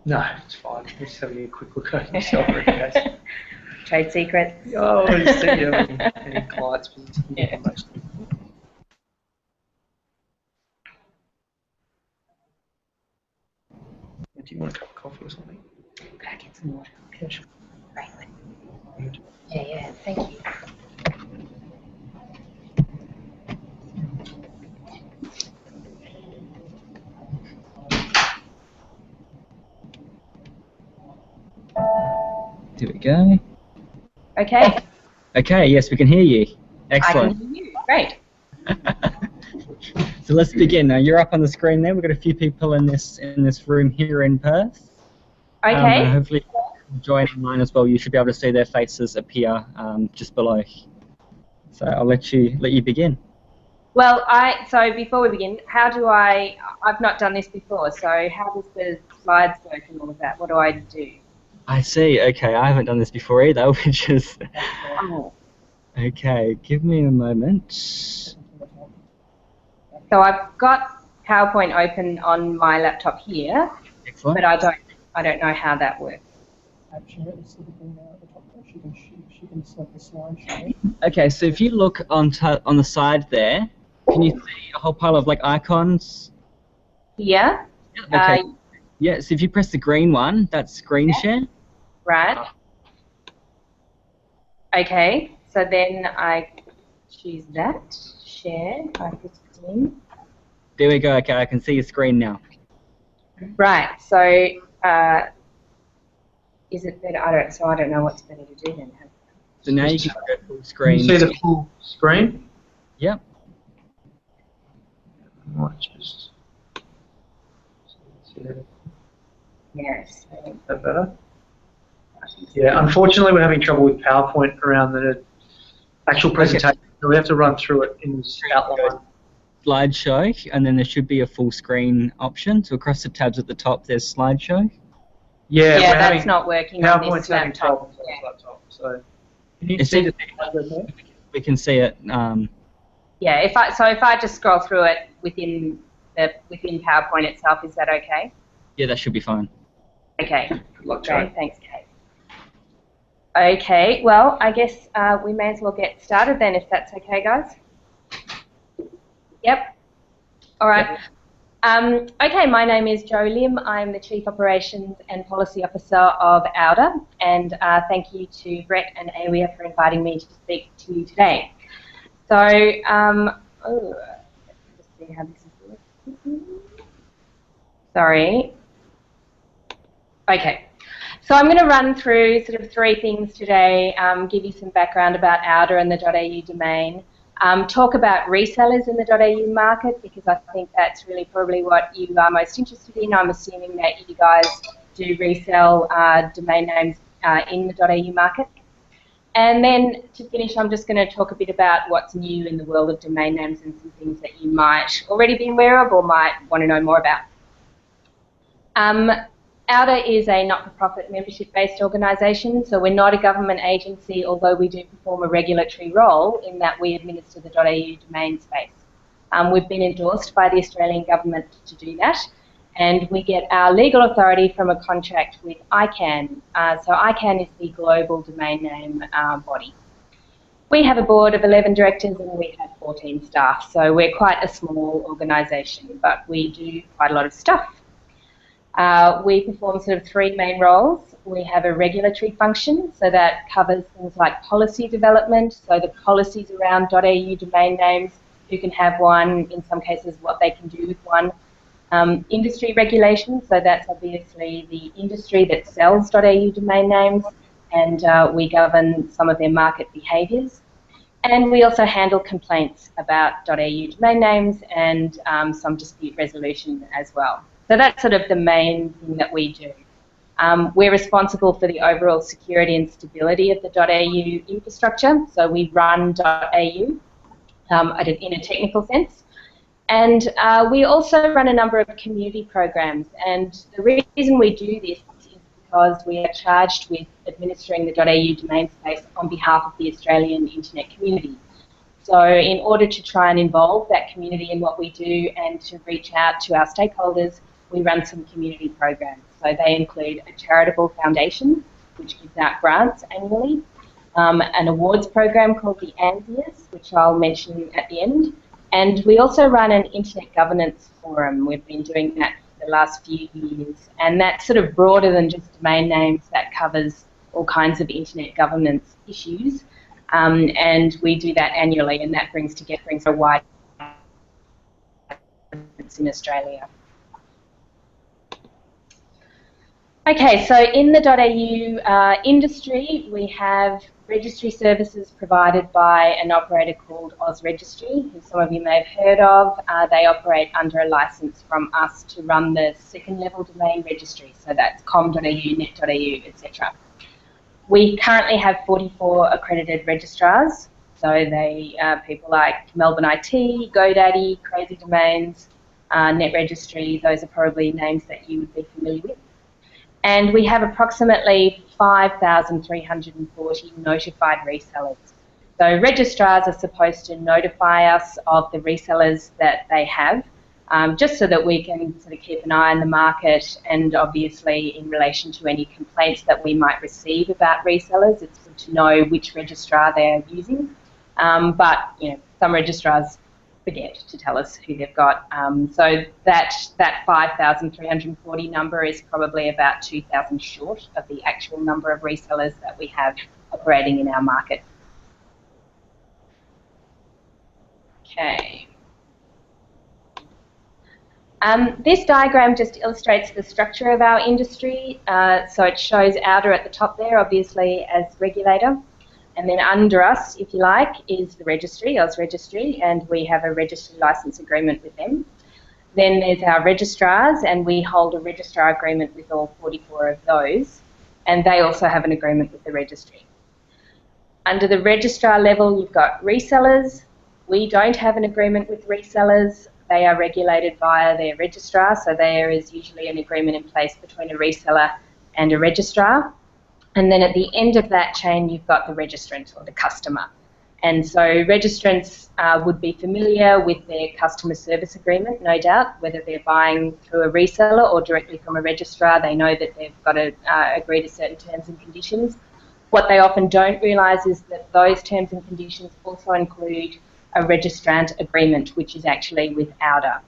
No, it's fine. We're just having a quick look at yourself. Trade secrets. Oh, I just see you have any clients with information. Do you want a cup of coffee or something? Could I get some water? Yeah, sure. Right. Yeah, thank you. Here we go. Okay. Okay, yes, we can hear you. Excellent. I can hear you. Great. So let's begin. Now you're up on the screen there. We've got a few people in this room here in Perth. Okay. Hopefully join online as well. You should be able to see their faces appear just below. So I'll let you begin. Well, so before we begin, I've not done this before, so how does the slides work and all of that? What do I do? I see. Okay, I haven't done this before either, which is... Oh. Okay, give me a moment. So I've got PowerPoint open on my laptop here, Excellent. but I don't know how that works. Okay, so if you look on the side there, can you see a whole pile of like icons? Here? Okay. Yeah, so if you press the green one, that's screen share. Right. Okay, so then I choose that, share, I put it in. There we go, okay, I can see your screen now. Right, so is it better? I don't know what's better to do then. So now you can go full screen. Can you see the full screen? Yep. Might just see it. Yes. Is that better? Yeah, unfortunately we're having trouble with PowerPoint around the actual presentation, so we have to run through it in this outline. Slideshow, and then there should be a full screen option. So across the tabs at the top, there's slideshow. Yeah, that's not working on this laptop. So can you see the slide there? We can see it. Yeah, if I just scroll through it within PowerPoint itself, is that okay? Yeah, that should be fine. Okay. Good luck, Jo. Thanks, Kate. Okay, well, I guess we may as well get started then, if that's okay, guys. Yep. All right. Okay, my name is Jo Lim. I'm the Chief Operations and Policy Officer of auDA, and thank you to Brett and AWIA for inviting me to speak to you today. So, let's see how this is working. Sorry. Okay. So I'm going to run through sort of three things today, give you some background about auDA and the .au domain, talk about resellers in the .au market, because I think that's really probably what you are most interested in. I'm assuming that you guys do resell domain names in the .au market. And then to finish, I'm just going to talk a bit about what's new in the world of domain names and some things that you might already be aware of or might want to know more about. auDA is a not-for-profit membership-based organisation, so we're not a government agency, although we do perform a regulatory role in that we administer the .au domain space. We've been endorsed by the Australian government to do that, and we get our legal authority from a contract with ICANN. So ICANN is the global domain name body. We have a board of 11 directors and we have 14 staff, so we're quite a small organisation, but we do quite a lot of stuff. We perform sort of three main roles. We have a regulatory function, so that covers things like policy development, so the policies around .au domain names, who can have one, in some cases what they can do with one. Industry regulation, so that's obviously the industry that sells .au domain names, and we govern some of their market behaviours. And we also handle complaints about .au domain names and some dispute resolution as well. So that's sort of the main thing that we do. We're responsible for the overall security and stability of the .au infrastructure, so we run .au in a technical sense. And we also run a number of community programs, and the reason we do this is because we are charged with administering the .au domain space on behalf of the Australian internet community. So in order to try and involve that community in what we do and to reach out to our stakeholders, we run some community programs. So they include a charitable foundation, which gives out grants annually, an awards program called the ANZIAS, which I'll mention at the end, and we also run an internet governance forum. We've been doing that for the last few years, and that's sort of broader than just domain names. That covers all kinds of internet governance issues, and we do that annually, and that brings together a wide audience in Australia. Okay, so in the .au industry, we have registry services provided by an operator called Oz Registry, who some of you may have heard of. They operate under a license from us to run the second level domain registry, so that's com.au, net.au, etc. We currently have 44 accredited registrars, so they people like Melbourne IT, GoDaddy, Crazy Domains, Net Registry. Those are probably names that you would be familiar with. And we have approximately 5,340 notified resellers. So registrars are supposed to notify us of the resellers that they have, just so that we can sort of keep an eye on the market, and obviously in relation to any complaints that we might receive about resellers, it's good to know which registrar they're using. But you know, some registrars forget to tell us who they've got. So that 5,340 number is probably about 2,000 short of the actual number of resellers that we have operating in our market. Okay. This diagram just illustrates the structure of our industry. So it shows auDA at the top there, obviously as regulator. And then under us, if you like, is the registry, Oz Registry, and we have a registry license agreement with them. Then there's our registrars, and we hold a registrar agreement with all 44 of those, and they also have an agreement with the registry. Under the registrar level, you've got resellers. We don't have an agreement with resellers. They are regulated via their registrar, so there is usually an agreement in place between a reseller and a registrar. And then at the end of that chain, you've got the registrant or the customer. And so registrants would be familiar with their customer service agreement, no doubt, whether they're buying through a reseller or directly from a registrar. They know that they've got to agree to certain terms and conditions. What they often don't realise is that those terms and conditions also include a registrant agreement, which is actually with auDA.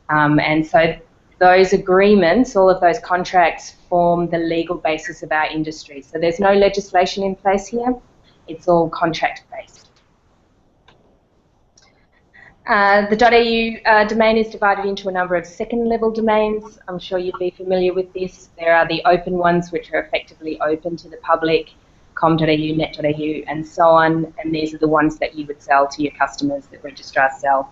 And so those agreements, all of those contracts, form the legal basis of our industry. So there's no legislation in place here. It's all contract-based. The .au domain is divided into a number of second-level domains. I'm sure you'd be familiar with this. There are the open ones, which are effectively open to the public, com.au, net.au, and so on. And these are the ones that you would sell to your customers, that registrars sell.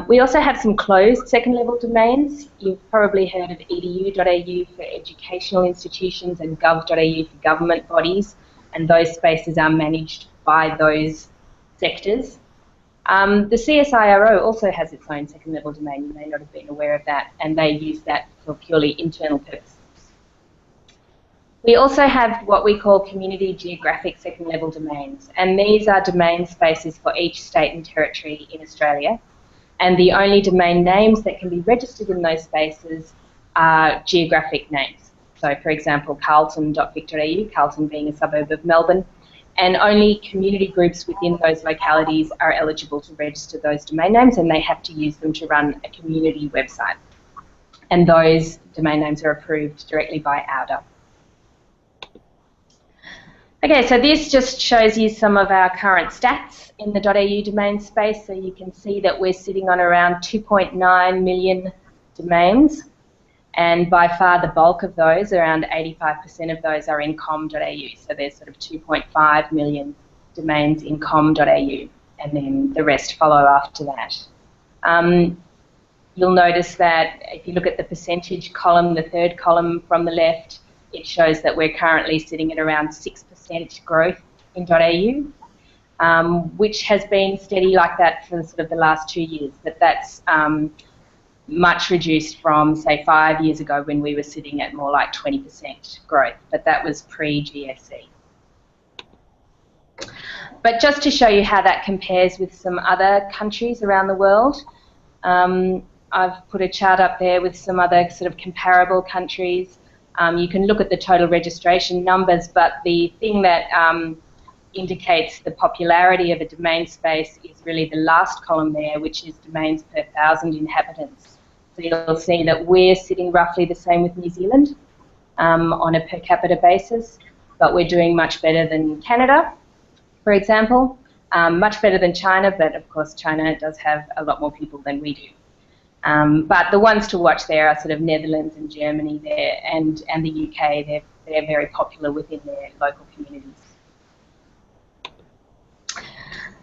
We also have some closed second-level domains. You've probably heard of edu.au for educational institutions and gov.au for government bodies, and those spaces are managed by those sectors. The CSIRO also has its own second-level domain. You may not have been aware of that, and they use that for purely internal purposes. We also have what we call community geographic second-level domains, and these are domain spaces for each state and territory in Australia. And the only domain names that can be registered in those spaces are geographic names. So, for example, carlton.vic.au, Carlton being a suburb of Melbourne, and only community groups within those localities are eligible to register those domain names, and they have to use them to run a community website. And those domain names are approved directly by auDA. Okay, so this just shows you some of our current stats in the .au domain space. So you can see that we're sitting on around 2.9 million domains, and by far the bulk of those, around 85% of those, are in com.au. So there's sort of 2.5 million domains in com.au, and then the rest follow after that. You'll notice that if you look at the percentage column, the third column from the left, it shows that we're currently sitting at around 6% growth in .au, which has been steady like that for sort of the last 2 years. But that's much reduced from, say, 5 years ago when we were sitting at more like 20% growth. But that was pre-GFC. But just to show you how that compares with some other countries around the world, I've put a chart up there with some other sort of comparable countries. You can look at the total registration numbers, but the thing that indicates the popularity of a domain space is really the last column there, which is domains per 1,000 inhabitants. So you'll see that we're sitting roughly the same with New Zealand on a per capita basis, but we're doing much better than Canada, for example, much better than China, but of course China does have a lot more people than we do. But the ones to watch there are sort of Netherlands and Germany there, and the UK. They're very popular within their local communities.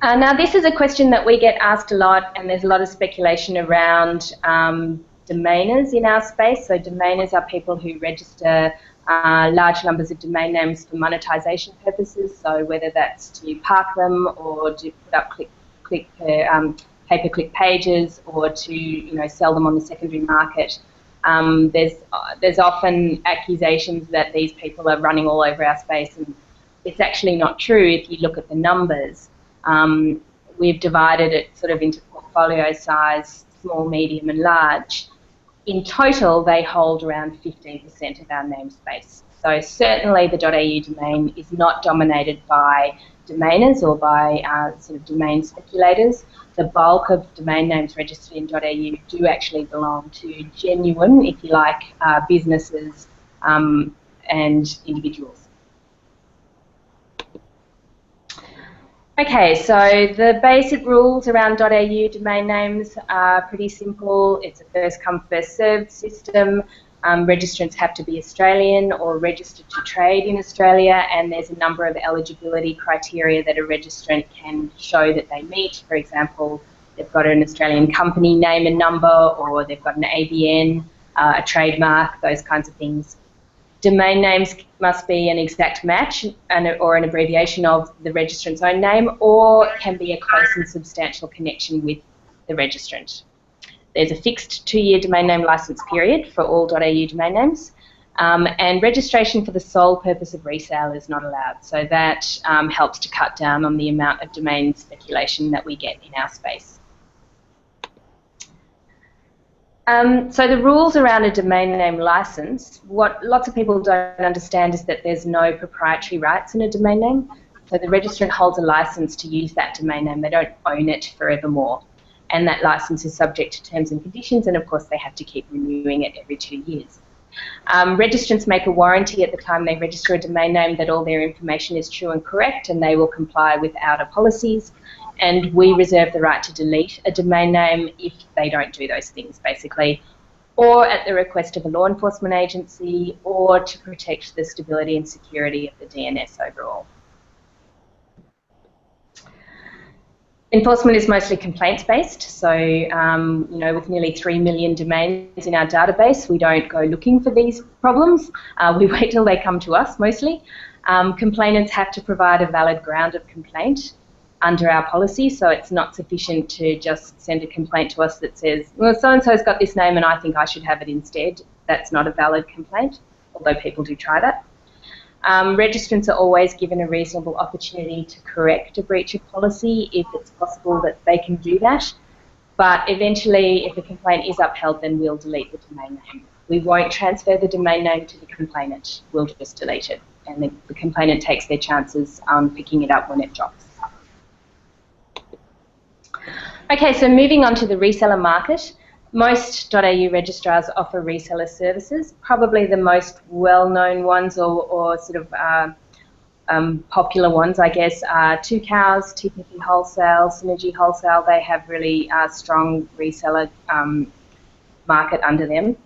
Now this is a question that we get asked a lot, and there's a lot of speculation around domainers in our space. So domainers are people who register large numbers of domain names for monetization purposes, so whether that's to park them or to put up pay-per-click pages, or to sell them on the secondary market. There's often accusations that these people are running all over our space, and it's actually not true if you look at the numbers. We've divided it sort of into portfolio size, small, medium and large. In total, they hold around 15% of our namespace. So certainly the .au domain is not dominated by domainers or by sort of domain speculators. The bulk of domain names registered in .au do actually belong to genuine, if you like, businesses and individuals. Okay, so the basic rules around .au domain names are pretty simple. It's a first-come, first-served system. Registrants have to be Australian or registered to trade in Australia, and there's a number of eligibility criteria that a registrant can show that they meet. For example, they've got an Australian company name and number, or they've got an ABN, a trademark, those kinds of things. Domain names must be an exact match or an abbreviation of the registrant's own name, or can be a close and substantial connection with the registrant. There's a fixed 2-year domain name license period for all .au domain names, and registration for the sole purpose of resale is not allowed. So that helps to cut down on the amount of domain speculation that we get in our space. So the rules around a domain name license, what lots of people don't understand is that there's no proprietary rights in a domain name. So the registrant holds a license to use that domain name. They don't own it forevermore. And that license is subject to terms and conditions, and of course they have to keep renewing it every 2 years. Registrants make a warranty at the time they register a domain name that all their information is true and correct, and they will comply with auDA policies. And we reserve the right to delete a domain name if they don't do those things, basically, or at the request of a law enforcement agency, or to protect the stability and security of the DNS overall. Enforcement is mostly complaints-based, so with nearly 3 million domains in our database, we don't go looking for these problems. We wait till they come to us, mostly. Complainants have to provide a valid ground of complaint under our policy, so it's not sufficient to just send a complaint to us that says, well, so-and-so's got this name and I think I should have it instead. That's not a valid complaint, although people do try that. Registrants are always given a reasonable opportunity to correct a breach of policy if it's possible that they can do that. But eventually, if a complaint is upheld, then we'll delete the domain name. We won't transfer the domain name to the complainant. We'll just delete it. And the complainant takes their chances on picking it up when it drops. Okay, so moving on to the reseller market. Most .au registrars offer reseller services. Probably the most well-known ones or sort of popular ones, I guess, are 2 Cows, TPP Wholesale, Synergy Wholesale. They have really strong reseller market under them.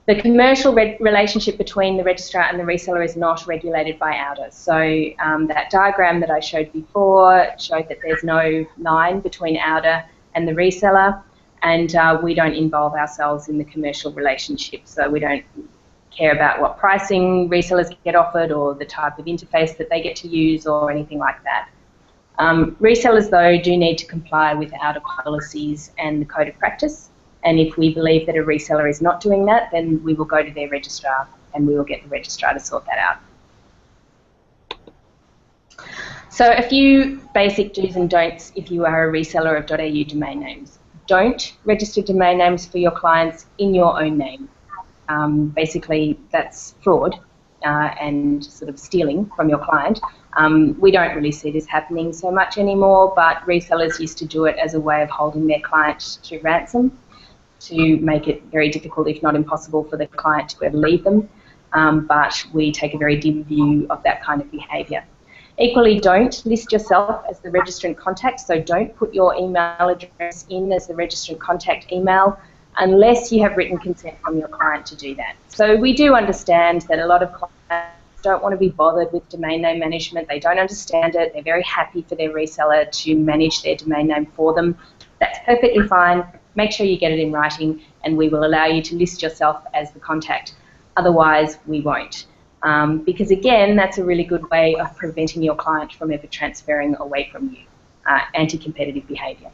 The commercial relationship between the registrar and the reseller is not regulated by auDA. So that diagram that I showed before showed that there's no line between auDA and the reseller, and we don't involve ourselves in the commercial relationship. So we don't care about what pricing resellers get offered or the type of interface that they get to use or anything like that. Resellers, though, do need to comply with auDA policies and the code of practice. And if we believe that a reseller is not doing that, then we will go to their registrar and we will get the registrar to sort that out. So a few basic do's and don'ts if you are a reseller of .au domain names. don't register domain names for your clients in your own name. Basically, that's fraud and sort of stealing from your client. We don't really see this happening so much anymore, but resellers used to do it as a way of holding their client to ransom, to make it very difficult, if not impossible, for the client to ever leave them. But we take a very dim view of that kind of behaviour. Equally, don't list yourself as the registrant contact, so don't put your email address in as the registrant contact email unless you have written consent from your client to do that. So we do understand that a lot of clients don't want to be bothered with domain name management. They don't understand it. They're very happy for their reseller to manage their domain name for them. That's perfectly fine. Make sure you get it in writing, and we will allow you to list yourself as the contact. Otherwise, we won't. Because again, that's a really good way of preventing your client from ever transferring away from you. Anti-competitive behaviour.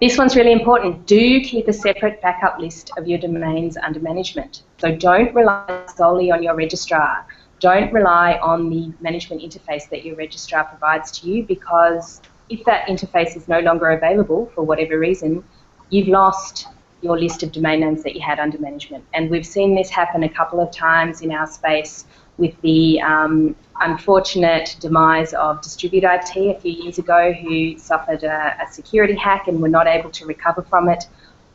This one's really important. Do keep a separate backup list of your domains under management. So don't rely solely on your registrar. Don't rely on the management interface that your registrar provides to you, because if that interface is no longer available for whatever reason, you've lost your list of domain names that you had under management. And we've seen this happen a couple of times in our space with the unfortunate demise of Distribute IT a few years ago, who suffered a security hack and were not able to recover from it.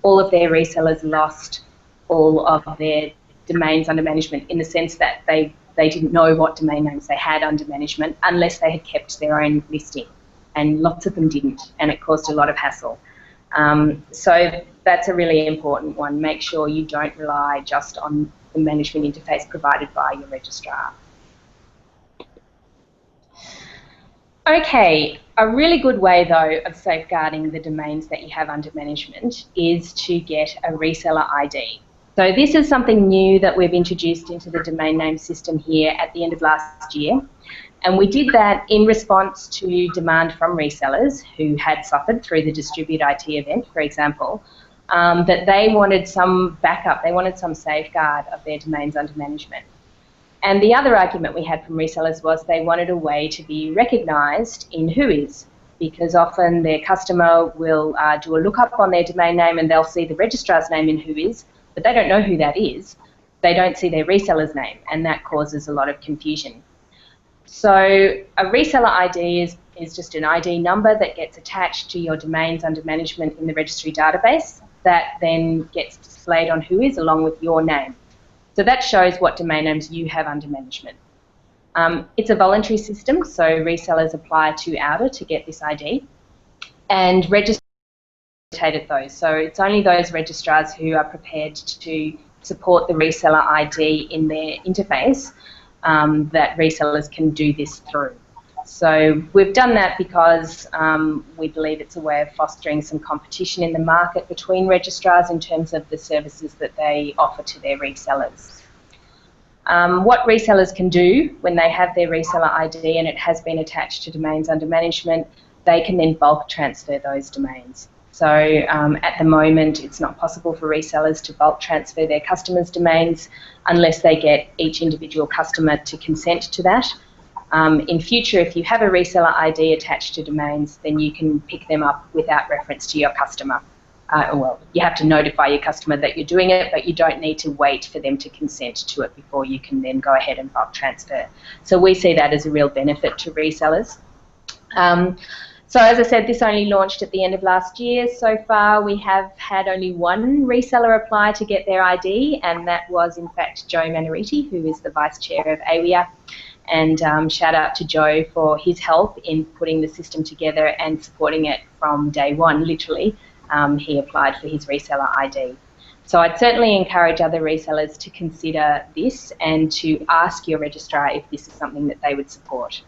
All of their resellers lost all of their domains under management, in the sense that they didn't know what domain names they had under management unless they had kept their own listing. And lots of them didn't, and it caused a lot of hassle. So that's a really important one. Make sure you don't rely just on the management interface provided by your registrar. Okay, a really good way though of safeguarding the domains that you have under management is to get a reseller ID. So this is something new that we've introduced into the domain name system here at the end of last year. And we did that in response to demand from resellers who had suffered through the Distribute IT event, for example, that they wanted some backup, they wanted some safeguard of their domains under management. And the other argument we had from resellers was they wanted a way to be recognised in WHOIS, because often their customer will do a lookup on their domain name and they'll see the registrar's name in WHOIS, but they don't know who that is. They don't see their reseller's name, and that causes a lot of confusion. So a reseller ID is just an ID number that gets attached to your domains under management in the registry database that then gets displayed on WHOIS along with your name. So that shows what domain names you have under management. It's a voluntary system, so resellers apply to auDA to get this ID, and register those. So it's only those registrars who are prepared to support the reseller ID in their interface that resellers can do this through. So we've done that because we believe it's a way of fostering some competition in the market between registrars in terms of the services that they offer to their resellers. What resellers can do when they have their reseller ID and it has been attached to domains under management, they can then bulk transfer those domains. So at the moment, it's not possible for resellers to bulk transfer their customers' domains unless they get each individual customer to consent to that. In future, if you have a reseller ID attached to domains, then you can pick them up without reference to your customer. Well, you have to notify your customer that you're doing it, but you don't need to wait for them to consent to it before you can then go ahead and bulk transfer. So we see that as a real benefit to resellers. So as I said, this only launched at the end of last year. So far, we have had only one reseller apply to get their ID, and that was, in fact, Jo Lim, who is the Vice Chair of AWIA. And shout out to Joe for his help in putting the system together and supporting it from day one, literally. He applied for his reseller ID. So I'd certainly encourage other resellers to consider this and to ask your registrar if this is something that they would support.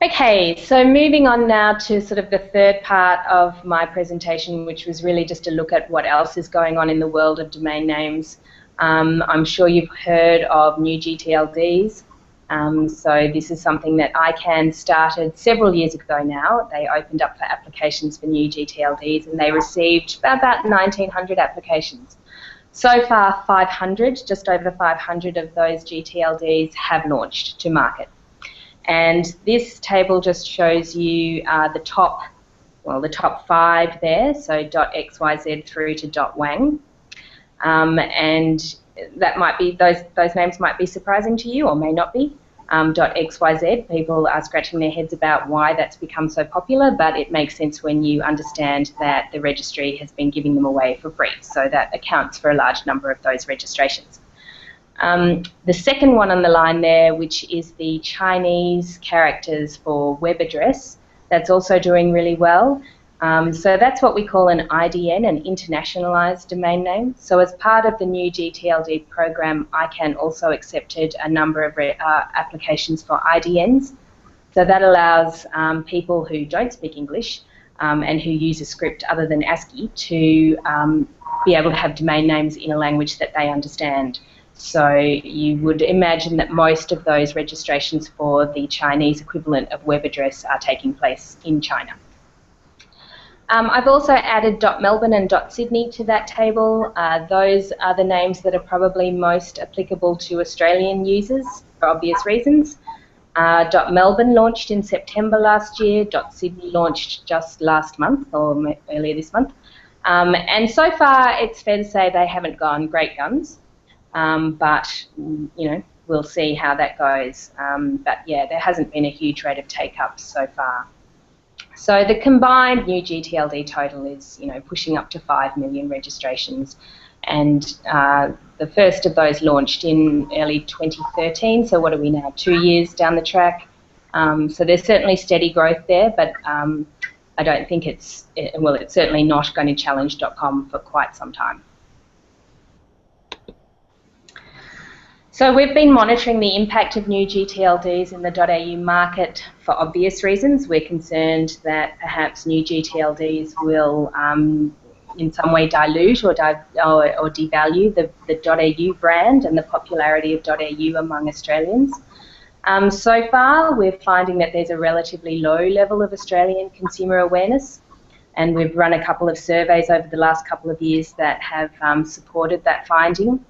Okay, so moving on now to sort of the third part of my presentation, which was really just a look at what else is going on in the world of domain names. I'm sure you've heard of new GTLDs. So this is something that ICANN started several years ago now. They opened up for applications for new GTLDs and they received about 1,900 applications. So far, 500, just over 500 of those GTLDs have launched to market. And this table just shows you the top 5 there, so .xyz through to .wang. And that might be, those names might be surprising to you or may not be. .xyz, people are scratching their heads about why that's become so popular, but it makes sense when you understand that the registry has been giving them away for free, so that accounts for a large number of those registrations. The second one on the line there, which is the Chinese characters for web address, that's also doing really well. So that's what we call an IDN, an internationalized domain name. So as part of the new GTLD program, ICANN also accepted a number of applications for IDNs. So that allows people who don't speak English and who use a script other than ASCII to be able to have domain names in a language that they understand. So you would imagine that most of those registrations for the Chinese equivalent of web address are taking place in China. I've also added .melbourne and .sydney to that table. Those are the names that are probably most applicable to Australian users for obvious reasons. .melbourne launched in September last year. .sydney launched just last month or earlier this month. And so far, it's fair to say they haven't gone great guns. But you know, we'll see how that goes. But yeah, there hasn't been a huge rate of take-up so far. So the combined new GTLD total is, you know, pushing up to 5 million registrations, and the first of those launched in early 2013. So what are we now? 2 years down the track. So there's certainly steady growth there, but I don't think it's certainly not going to challenge .com for quite some time. So we've been monitoring the impact of new GTLDs in the .au market for obvious reasons. We're concerned that perhaps new GTLDs will in some way dilute or devalue the .au brand and the popularity of .au among Australians. So far, we're finding that there's a relatively low level of Australian consumer awareness, and we've run a couple of surveys over the last couple of years that have supported that finding.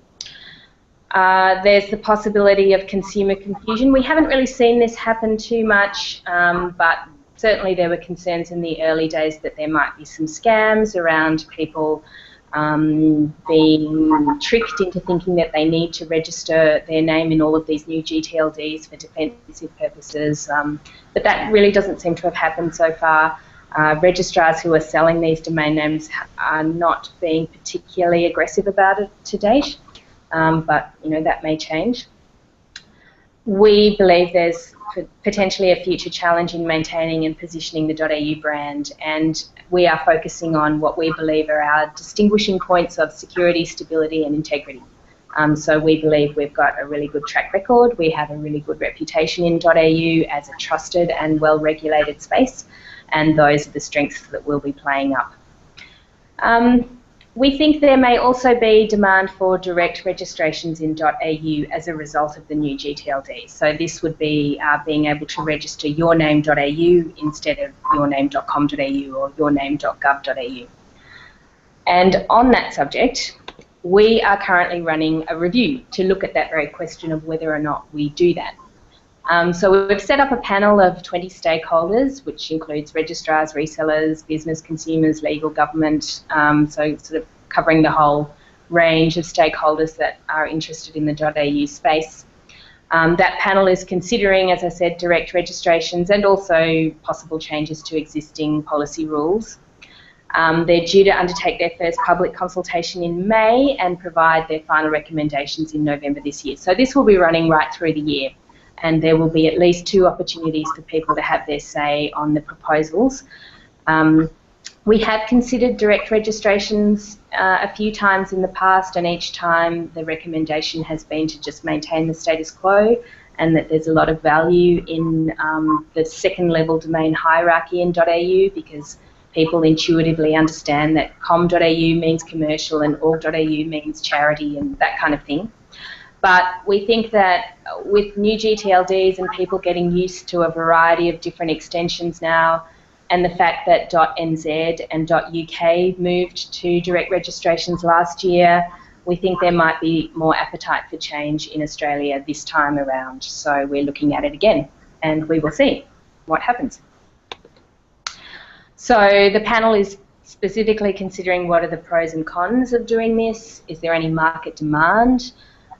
There's the possibility of consumer confusion. We haven't really seen this happen too much, but certainly there were concerns in the early days that there might be some scams around people being tricked into thinking that they need to register their name in all of these new GTLDs for defensive purposes. But that really doesn't seem to have happened so far. Registrars who are selling these domain names are not being particularly aggressive about it to date. But you know, that may change. We believe there's potentially a future challenge in maintaining and positioning the .au brand, and we are focusing on what we believe are our distinguishing points of security, stability and integrity. So we believe we've got a really good track record. We have a really good reputation in .au as a trusted and well-regulated space, and those are the strengths that we'll be playing up. We think there may also be demand for direct registrations in .au as a result of the new GTLD. So this would be being able to register yourname.au instead of yourname.com.au or yourname.gov.au. And on that subject, we are currently running a review to look at that very question of whether or not we do that. So we've set up a panel of 20 stakeholders, which includes registrars, resellers, business, consumers, legal, government, so sort of covering the whole range of stakeholders that are interested in the .au space. That panel is considering, as I said, direct registrations and also possible changes to existing policy rules. They're due to undertake their first public consultation in May and provide their final recommendations in November this year. So this will be running right through the year, and there will be at least 2 opportunities for people to have their say on the proposals. We have considered direct registrations a few times in the past, and each time the recommendation has been to just maintain the status quo, and that there's a lot of value in the second level domain hierarchy in .au, because people intuitively understand that com.au means commercial and org.au means charity and that kind of thing. But we think that with new GTLDs and people getting used to a variety of different extensions now, and the fact that .nz and .uk moved to direct registrations last year, we think there might be more appetite for change in Australia this time around. So we're looking at it again. and we will see what happens. So the panel is specifically considering what are the pros and cons of doing this. Is there any market demand?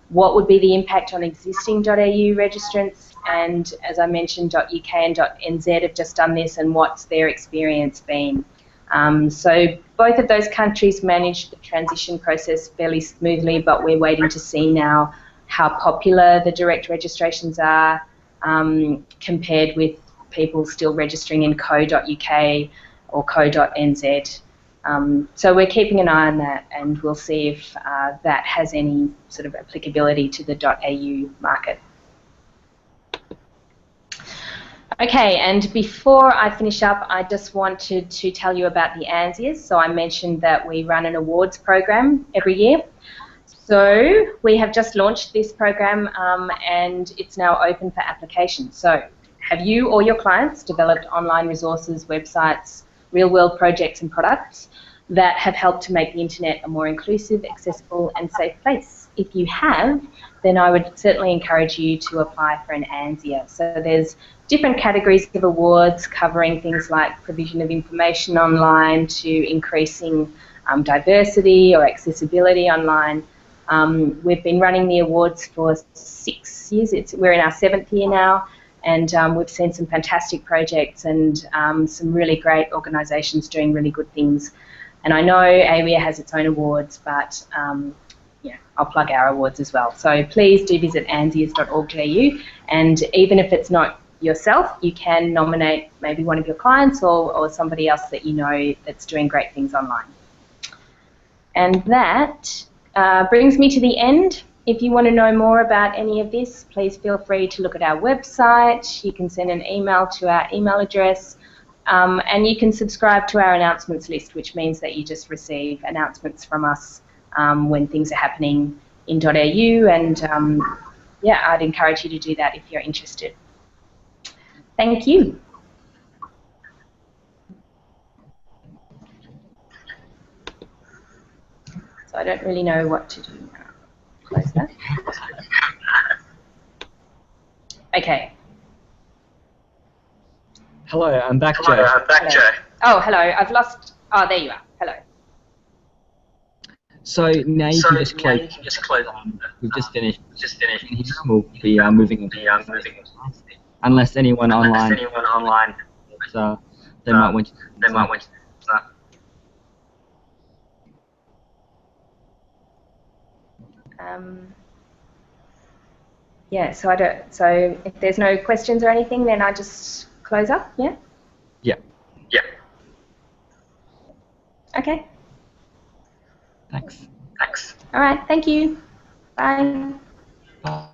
What would be the impact on existing .au registrants? And as I mentioned, .uk and .nz have just done this, and what's their experience been? So both of those countries managed the transition process fairly smoothly, but we're waiting to see now how popular the direct registrations are compared with people still registering in co.uk or co.nz. So we're keeping an eye on that, and we'll see if that has any sort of applicability to the .au market. Okay, and before I finish up, I just wanted to tell you about the ANZIAs. So I mentioned that we run an awards program every year. So we have just launched this program, and it's now open for application. So have you or your clients developed online resources, websites, real-world projects and products that have helped to make the internet a more inclusive, accessible and safe place? If you have, then I would certainly encourage you to apply for an ANZIA. So there's different categories of awards covering things like provision of information online to increasing diversity or accessibility online. We've been running the awards for 6 years. We're in our 7th year now, and we've seen some fantastic projects and some really great organisations doing really good things. And I know AWIA has its own awards, but yeah, I'll plug our awards as well. So please do visit anzias.org.au, and even if it's not yourself, you can nominate maybe one of your clients or somebody else that you know that's doing great things online. And that brings me to the end. If you want to know more about any of this, please feel free to look at our website. You can send an email to our email address, and you can subscribe to our announcements list, which means that you just receive announcements from us when things are happening in .au, and yeah, I'd encourage you to do that if you're interested. Thank you. So I don't really know what to do now. Close that. Okay. Hello, I'm back, Jo. Hello. Oh, hello. I've lost. Oh, there you are. Hello. So now you can just close. We've just finished. And we'll be moving on. Unless anyone online. They might want to. Yeah. So I don't. So if there's no questions or anything, then I just close up. Yeah. Yeah. Okay. Thanks. All right. Thank you. Bye. Bye.